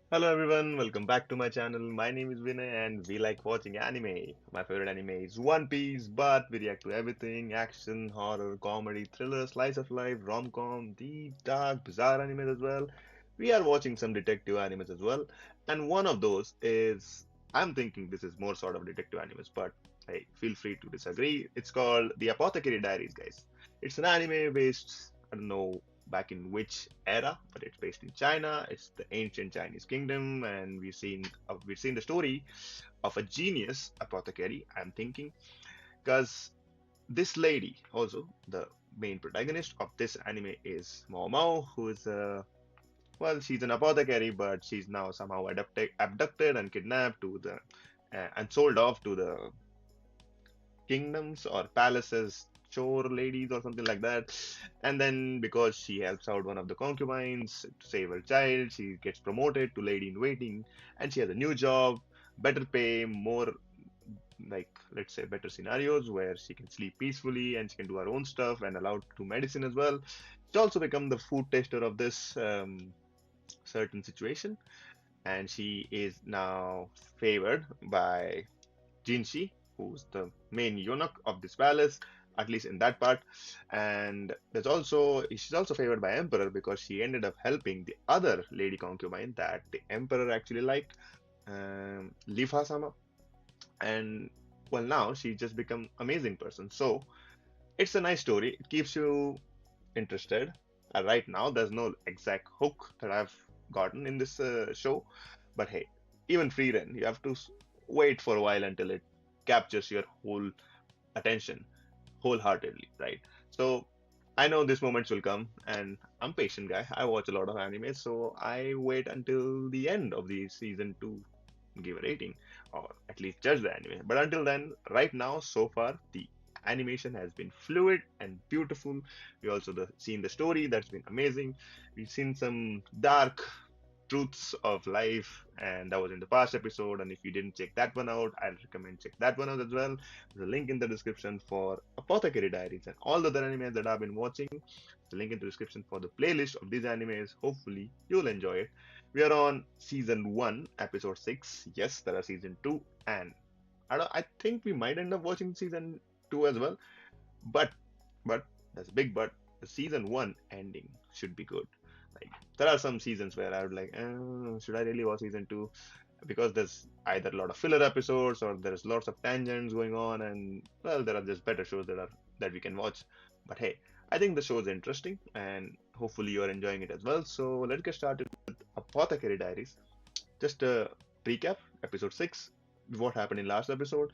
Hello everyone, welcome back to my channel. My name is Vinay and we like watching anime. My favorite anime is One Piece, but we react to everything action, horror, comedy, thriller, slice of life, rom-com, deep, dark, bizarre animes as well. We are watching some detective animes as well, and one of those is I'm thinking this is more sort of detective animes, but hey, feel free to disagree. It's called The Apothecary Diaries, guys. It's an anime based, I don't know back in which era, but it's based in China. It's the ancient Chinese kingdom, and we've seen the story of a genius apothecary. I'm thinking because this lady, also the main protagonist of this anime, is Maomao, who is a well, she's an apothecary, but she's now somehow abducted and kidnapped to the and sold off to the kingdoms or palaces chore ladies or something like that. And then because she helps out one of the concubines to save her child, she gets promoted to lady in waiting, and she has a new job, better pay, more, like, let's say, better scenarios where she can sleep peacefully and she can do her own stuff and allowed to do medicine as well. She also become the food tester of this certain situation, and she is now favored by Jinshi, who's the main eunuch of this palace, at least in that part. And she's also favored by Emperor because she ended up helping the other lady concubine that the Emperor actually liked, Lifa-sama. And well, now she just become amazing person. So it's a nice story. It keeps you interested. Right now, there's no exact hook that I've gotten in this show, but hey, even free run, you have to wait for a while until it captures your whole attention wholeheartedly, right? So I know these moments will come, and I'm patient guy. I watch a lot of anime, so I wait until the end of the season to give a rating or at least judge the anime. But until then, right now, so far, the animation has been fluid and beautiful. We also seen the story that's been amazing. We've seen some dark truths of life, and that was in the past episode. And if you didn't check that one out, I'll recommend check that one out as well. There's a link in the description for Apothecary Diaries and all the other animes that I've been watching. The link in the description for the playlist of these animes. Hopefully you'll enjoy it. We are on season 1 episode 6. Yes, there are season 2, and I think we might end up watching season 2 as well, but but there's a big but. The season 1 ending should be good. Like, there are some seasons where I would like, should I really watch season 2? Because there's either a lot of filler episodes or there's lots of tangents going on, and well, there are just better shows that we can watch. But hey, I think the show is interesting, and hopefully you're enjoying it as well. So let's get started with Apothecary Diaries. Just a recap: episode 6, what happened in last episode.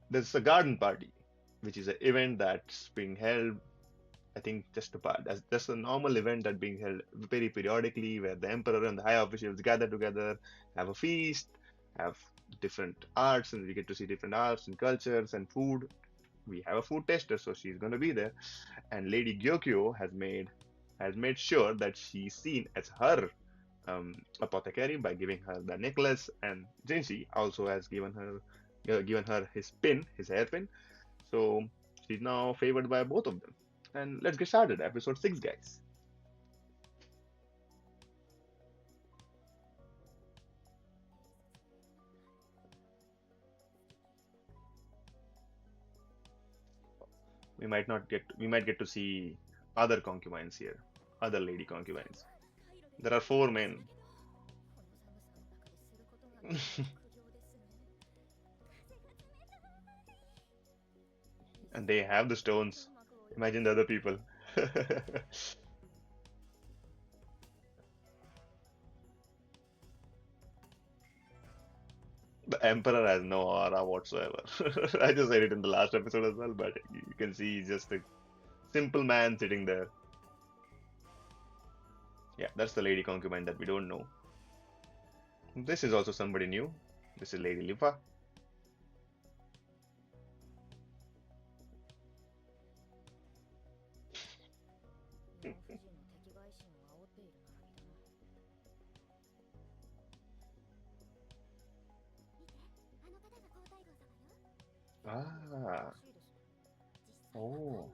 There's a garden party, which is an event that's being held. I think just a part that's just a normal event that being held very periodically, where the emperor and the high officials gather together, have a feast, have different arts, and we get to see different arts and cultures and food. We have a food tester, so she's going to be there. And Lady Gyokuyou has made sure that she's seen as her apothecary by giving her the necklace, and Jinshi also has given her his pin, his hairpin. So she's now favored by both of them. And let's get started. Episode 6, guys. We might get to see other concubines here, other lady concubines. There are four men. And they have the stones. Imagine the other people. The emperor has no aura whatsoever. I just said it in the last episode as well, but you can see he's just a simple man sitting there. Yeah, that's the lady concubine that we don't know. This is also somebody new. This is Lady Lifa. Ah, oh.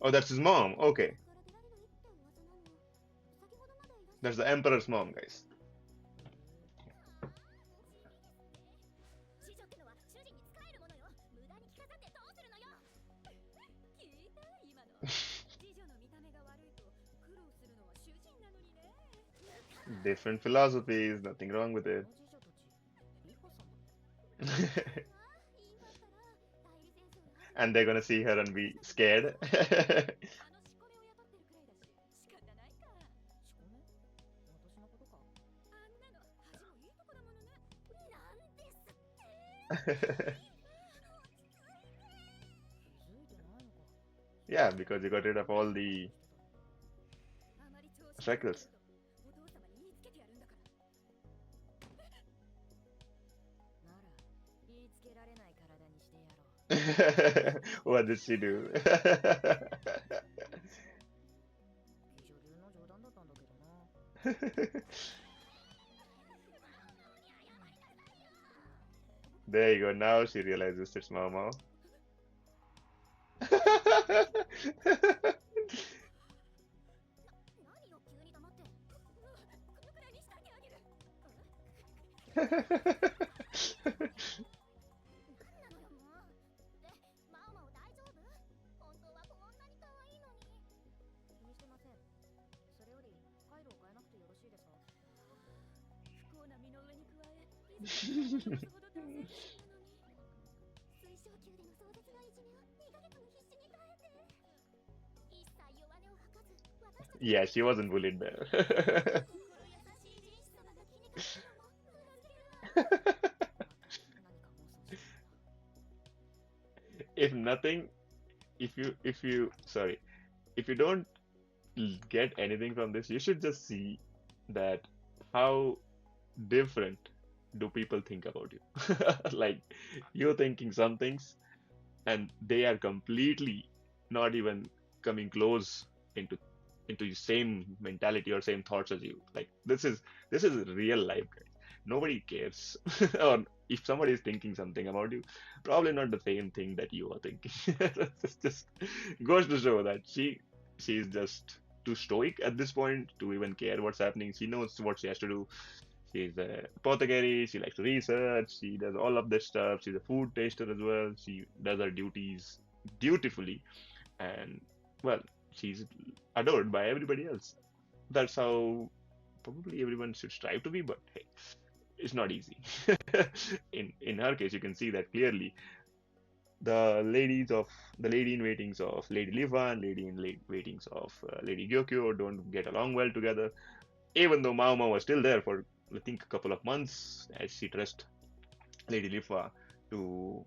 Oh, that's his mom. Okay. That's the emperor's mom, guys. Different philosophies, nothing wrong with it. And they're gonna see her and be scared. Yeah, because you got rid of all the freckles. What did she do? There you go. Now she realizes it's Maomao. Yeah, she wasn't bullied there. If nothing, sorry, if you don't get anything from this, you should just see that how different do people think about you. Like you're thinking some things and they are completely not even coming close into the same mentality or same thoughts as you. Like this is real life, guys. Nobody cares. Or if somebody is thinking something about you, probably not the same thing that you are thinking. It's just goes to show that she's just too stoic at this point to even care what's happening. She knows what she has to do. She's a apothecary. She likes to research. She does all of this stuff. She's a food taster as well. She does her duties dutifully, and well, she's adored by everybody else. That's how probably everyone should strive to be. But hey, it's not easy. In her case, you can see that clearly. The lady in waitings of Lady Liva and lady in waitings of Lady Gyokuyou don't get along well together. Even though Mao Mao was still there for I think a couple of months as she dressed Lady Lifa to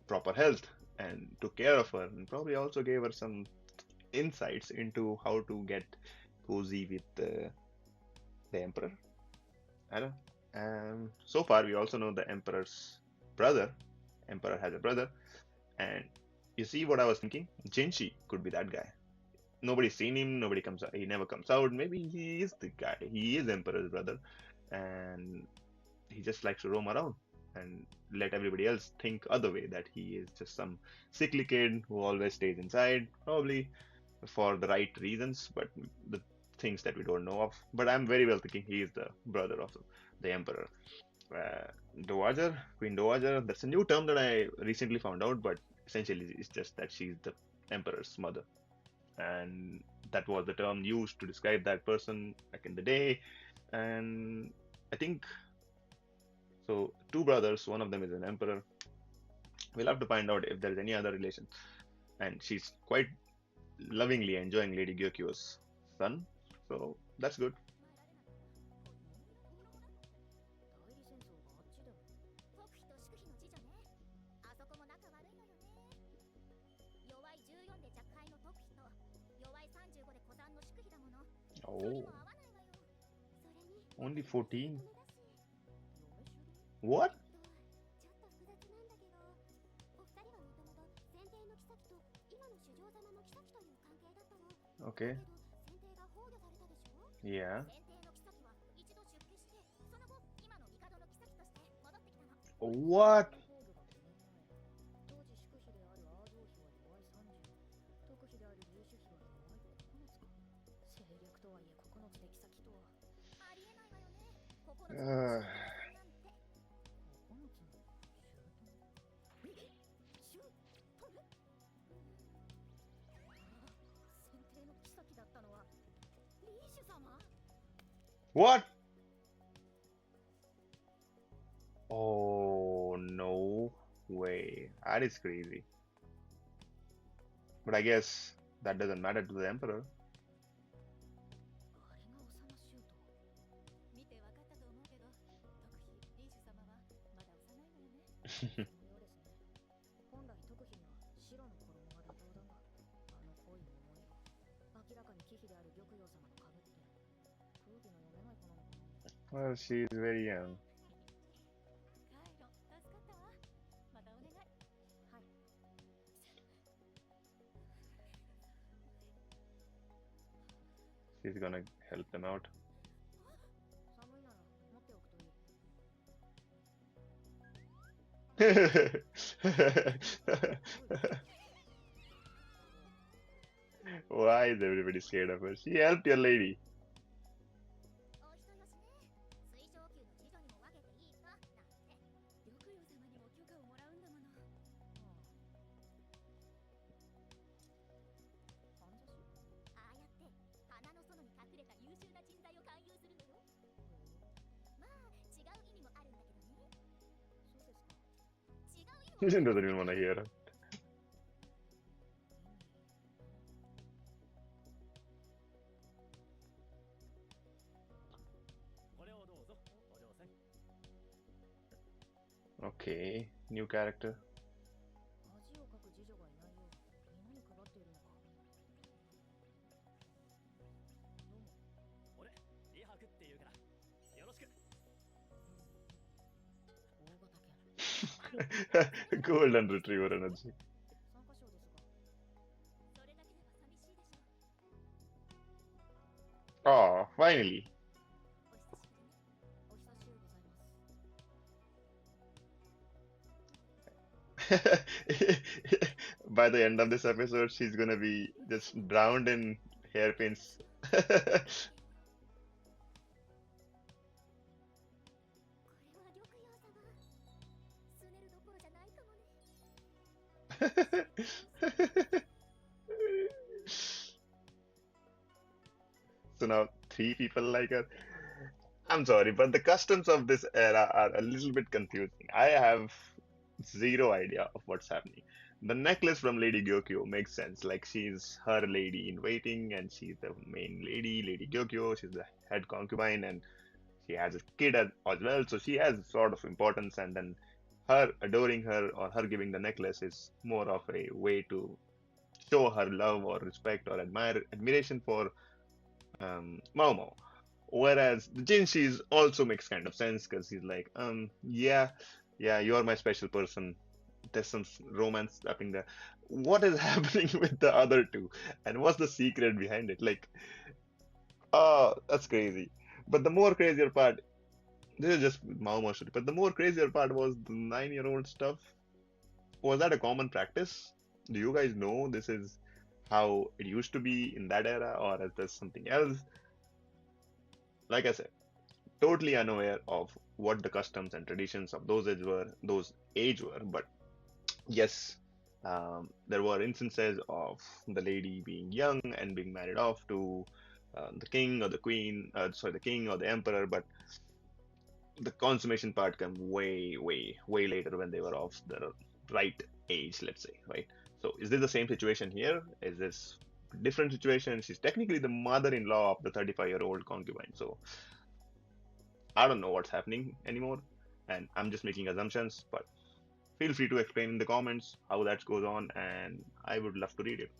proper health and took care of her and probably also gave her some insights into how to get cozy with the emperor. I don't. So far, we also know the emperor's brother. Emperor has a brother, and you see what I was thinking. Jinshi could be that guy. Nobody's seen him. Nobody comes out. He never comes out. Maybe he is the guy. He is emperor's brother, and he just likes to roam around and let everybody else think other way that he is just some sickly kid who always stays inside, probably for the right reasons, but the things that we don't know of. But I'm very well thinking he is the brother of the emperor. Dowager, Queen Dowager, that's a new term that I recently found out, but essentially it's just that she's the emperor's mother. And that was the term used to describe that person back in the day. And I think so. Two brothers, one of them is an emperor. We'll have to find out if there's any other relation. And she's quite lovingly enjoying Lady Gyokyo's son. So that's good. Oh, only 14. What? Okay. Yeah. What? Uh, what? Oh, no way. That is crazy. But I guess that doesn't matter to the emperor. Well, she is very young. She's gonna help them out. Why is everybody scared of her? She helped your lady. She doesn't even want to hear her. Okay, new character. Golden retriever energy. Oh, finally. By the end of this episode, she's gonna be just drowned in hairpins. So now three people like her. I'm sorry, but the customs of this era are a little bit confusing. I have zero idea of what's happening. The necklace from Lady Gyokuyou makes sense. Like she's her lady in waiting, and she's the main lady, Lady Gyokuyou. She's the head concubine, and she has a kid as well. So she has sort of importance. And then her adoring her or her giving the necklace is more of a way to show her love or respect or admiration for Maomao. Whereas the Jinshis also makes kind of sense because he's like, yeah, yeah, you're my special person. There's some romance happening there. What is happening with the other two? And what's the secret behind it? Like, oh, that's crazy. But the more crazier part, this is just Mao story, but the more crazier part was the 9-year-old stuff. Was that a common practice? Do you guys know this is how it used to be in that era, or is there something else? Like I said, totally unaware of what the customs and traditions of those age were, but yes, there were instances of the lady being young and being married off to the king or the queen, sorry, the king or the emperor, but the consummation part came way, way, way later when they were of the right age, let's say, right? So is this the same situation here? Is this different situation? She's technically the mother-in-law of the 35-year-old concubine, so I don't know what's happening anymore, and I'm just making assumptions, but feel free to explain in the comments how that goes on, and I would love to read it.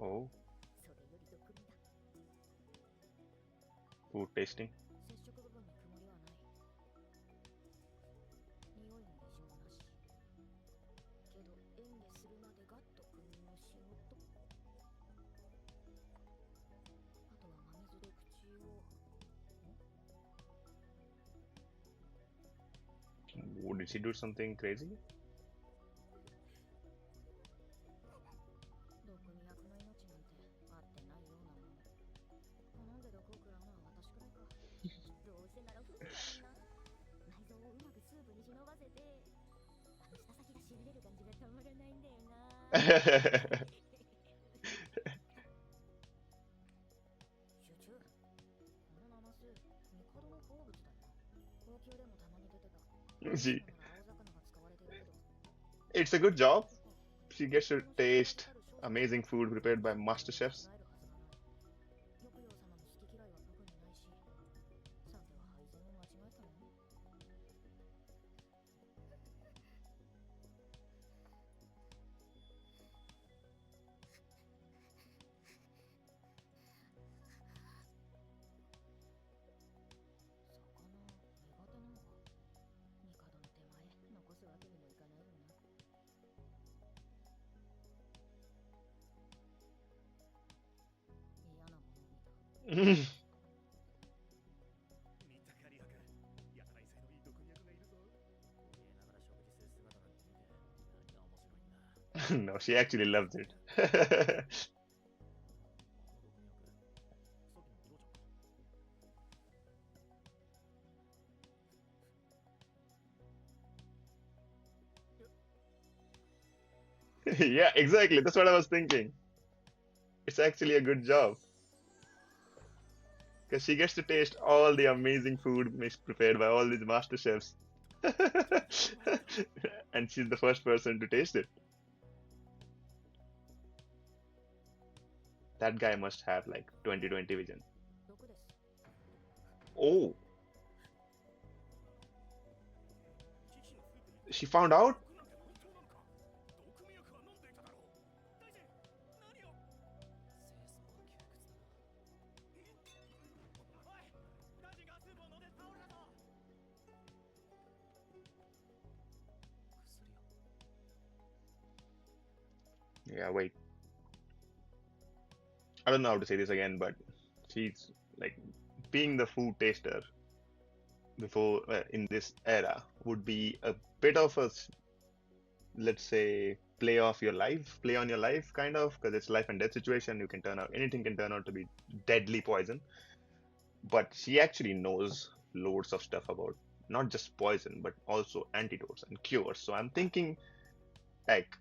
Oh, food tasting. Did she do something crazy? She, it's a good job. She gets to taste amazing food prepared by master chefs. No, she actually loves it. Yeah, exactly. That's what I was thinking. It's actually a good job because she gets to taste all the amazing food prepared by all these master chefs. And she's the first person to taste it. That guy must have like 20/20 vision. Oh, she found out? Yeah, wait. I don't know how to say this again, but she's like being the food taster before in this era would be a bit of a, let's say, play on your life, kind of, because it's life and death situation. You can turn out anything can turn out to be deadly poison. But she actually knows loads of stuff about not just poison, but also antidotes and cures. So I'm thinking like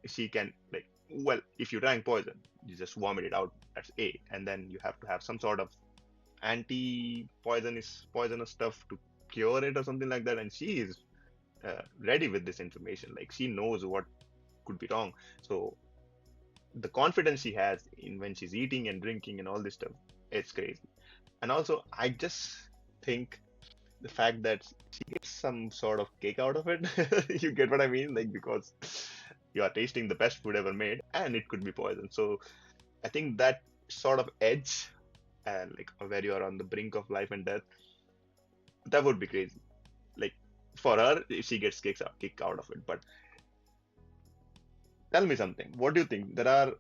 she can like well, if you drank poison, you just vomit it out. That's A, and then you have to have some sort of poisonous stuff to cure it or something like that. And she is ready with this information. Like she knows what could be wrong. So the confidence she has in when she's eating and drinking and all this stuff, it's crazy. And also, I just think the fact that she gets some sort of kick out of it. You get what I mean? Like because you are tasting the best food ever made, and it could be poison. So I think that sort of edge, and like where you are on the brink of life and death, that would be crazy. Like for her, if she gets kicked out of it. But tell me something. What do you think? There are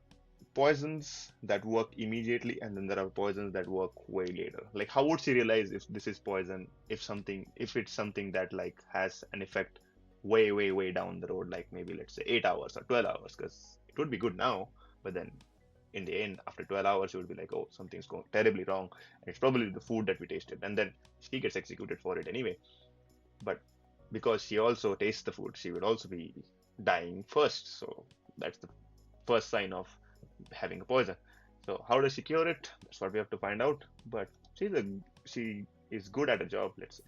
poisons that work immediately, and then there are poisons that work way later. Like, how would she realize if this is poison, if it's something that like has an effect way down the road, like maybe let's say 8 hours or 12 hours, because it would be good now, but then in the end, after 12 hours, you would be like, oh, something's going terribly wrong. And it's probably the food that we tasted, and then she gets executed for it anyway. But because she also tastes the food, she would also be dying first. So that's the first sign of having a poison. So how does she cure it? That's what we have to find out. But she is good at a job, let's say.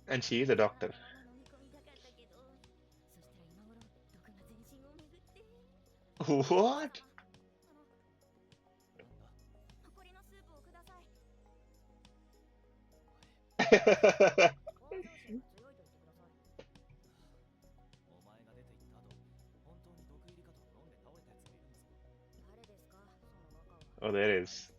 And she is a doctor. What? Oh, there is.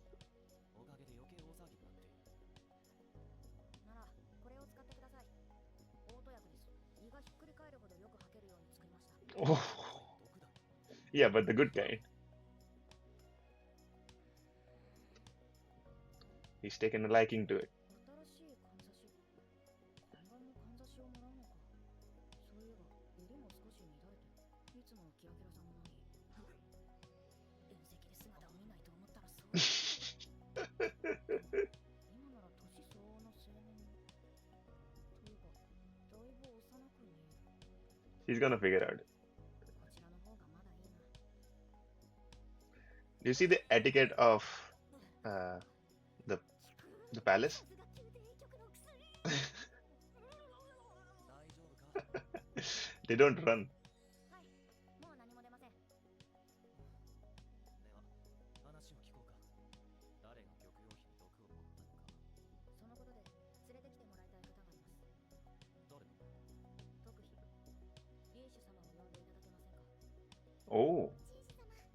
Oh, yeah, but the good kind. He's taken a liking to it. 新聞もかんざしをもらうのか。そういえば襟も少し乱れていつもキラキラさんもない。 He's gonna figure out. こちらの方がまだいいな。 Do you see the etiquette of uh, the the palace? 大丈夫か。 They don't run. はい、もう何も出ません。はい、もう話を聞こうか。誰が玉葉妃に毒を盛ったのか。そのことで連れてきてもらいたい方がいます。どれの。特妃。リーシュ様を呼んでいただけませんか。Oh, やっぱり。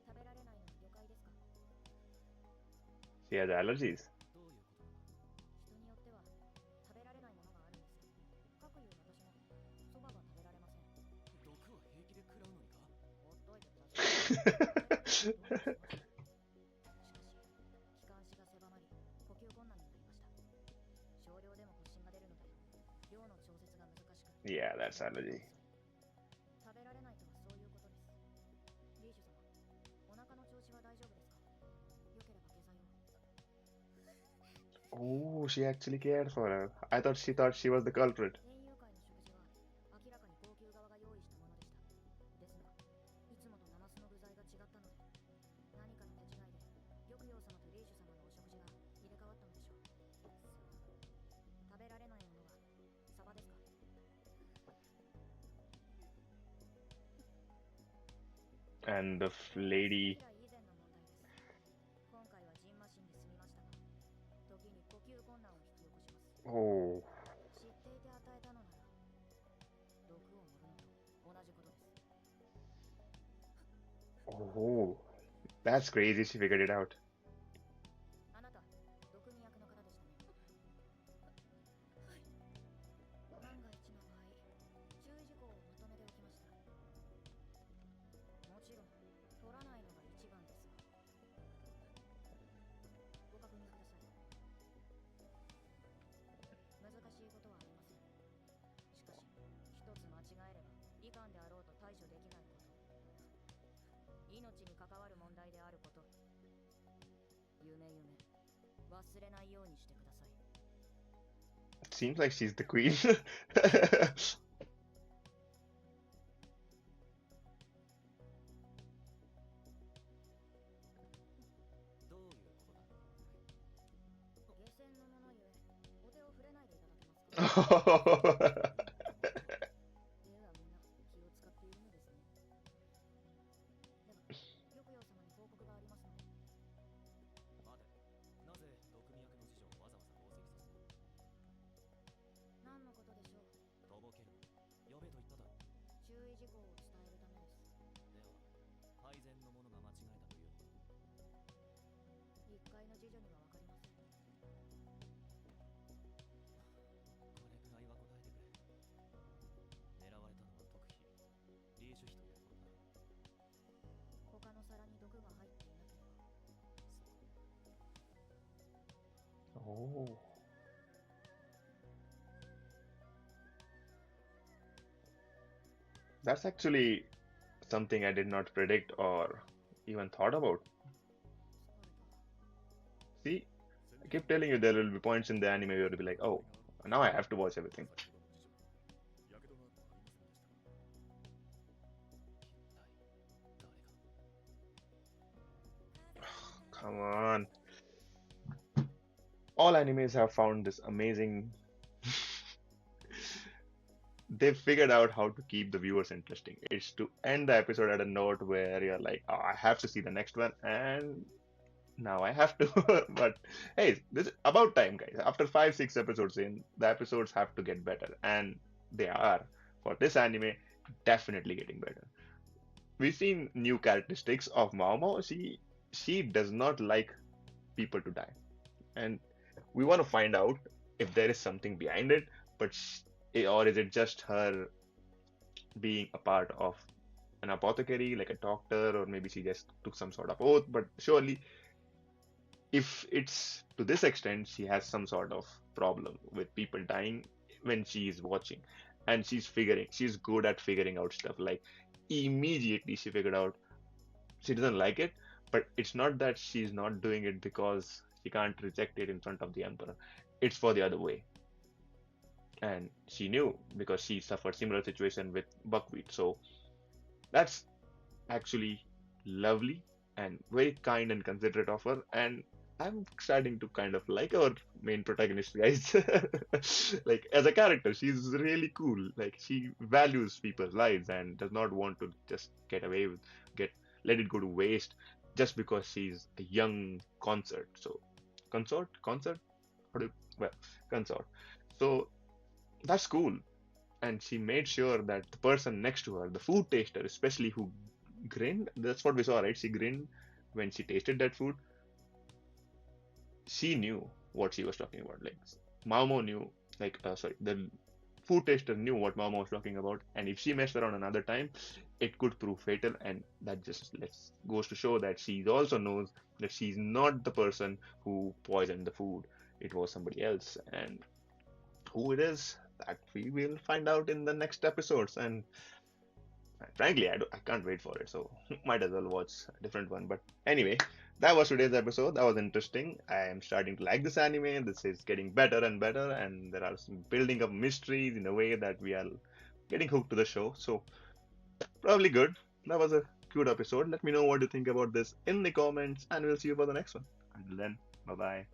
食べられないのは魚介ですか。she has allergies. 人によっては食べられないものがあるんですよ。各有私もそばは食べられません。毒を平気で食らうのにか。ほっといてください。しかし気管支が狭まり呼吸困難になりました。少量でも発疹が出るので量の調節が難しく。 リーシュ様、お腹の調子は大丈夫ですか。よければ下剤を。 Oh, she actually cared for her. I thought she thought she was the culprit. 宴遊会の食事は明らかに高級側が用意したものでした。ですが、いつもとナマスの具材が違ったので何かの手違いで玉葉様とリーシュ様のお食事が入れ替わったのでしょう。食べられないものはサバですか。 Oh, 今回はジンマシンで済みましたが、時に呼吸困難を引き起こします。知っていて与えたのなら毒を盛るのと同じことです。 oh, that's crazy. She figured it out. あなた、毒に役の方でしたね。もちろん取らないのが一番ですが、ご確認ください。難しいことはありません。しかし一つ間違えればいかんであろうと対処できないこと。命に関わる問題であること。 Seems like she's the queen. これくらいは答えてくれ。狙われたのは毒妃リーシュ妃ということだ。一回の侍女には分かりません。 Oh, that's actually something I did not predict or even thought about. 疲れた。 See, I keep telling you there will be points in the anime where you'll be like, oh, now I have to watch everything. 一体誰が。 Come on. All animes have found this amazing. They figured out how to keep the viewers interesting. It's to end the episode at a note where you're like, oh, I have to see the next one, and now I have to. But hey, this is about time, guys. After 5, 6 episodes in, the episodes have to get better, and they are. For this anime, definitely getting better. We've seen new characteristics of Maomao. She does not like people to die, and we want to find out if there is something behind it, but or is it just her being a part of an apothecary, like a doctor, or maybe she just took some sort of oath. But surely, if it's to this extent, she has some sort of problem with people dying when she is watching, and she's good at figuring out stuff. Like immediately, she figured out she doesn't like it, but it's not that she's not doing it because she can't reject it in front of the emperor. It's for the other way, and she knew because she suffered similar situation with buckwheat. So that's actually lovely and very kind and considerate of her. And I'm starting to kind of like our main protagonist, guys. Like as a character, she's really cool. Like she values people's lives and does not want to just get away with get let it go to waste just because she's a young consort. So consort, how do you, well consort. So that's cool. And she made sure that the person next to her, the food taster, especially who grinned, that's what we saw, right? She grinned when she tasted that food. She knew what she was talking about. Like Mao knew, like sorry, the food taster knew what Mao was talking about, and if she messed around another time, it could prove fatal. And that just goes to show that she also knows that she's not the person who poisoned the food. It was somebody else, and who it is, that we will find out in the next episodes. And frankly, I can't wait for it, so might as well watch a different one. But anyway, that was today's episode. That was interesting. I am starting to like this anime. This is getting better and better, and there are some building up mysteries in a way that we are getting hooked to the show. So probably good. That was a good episode. Let me know what you think about this in the comments, and we'll see you for the next one. Until then, bye bye.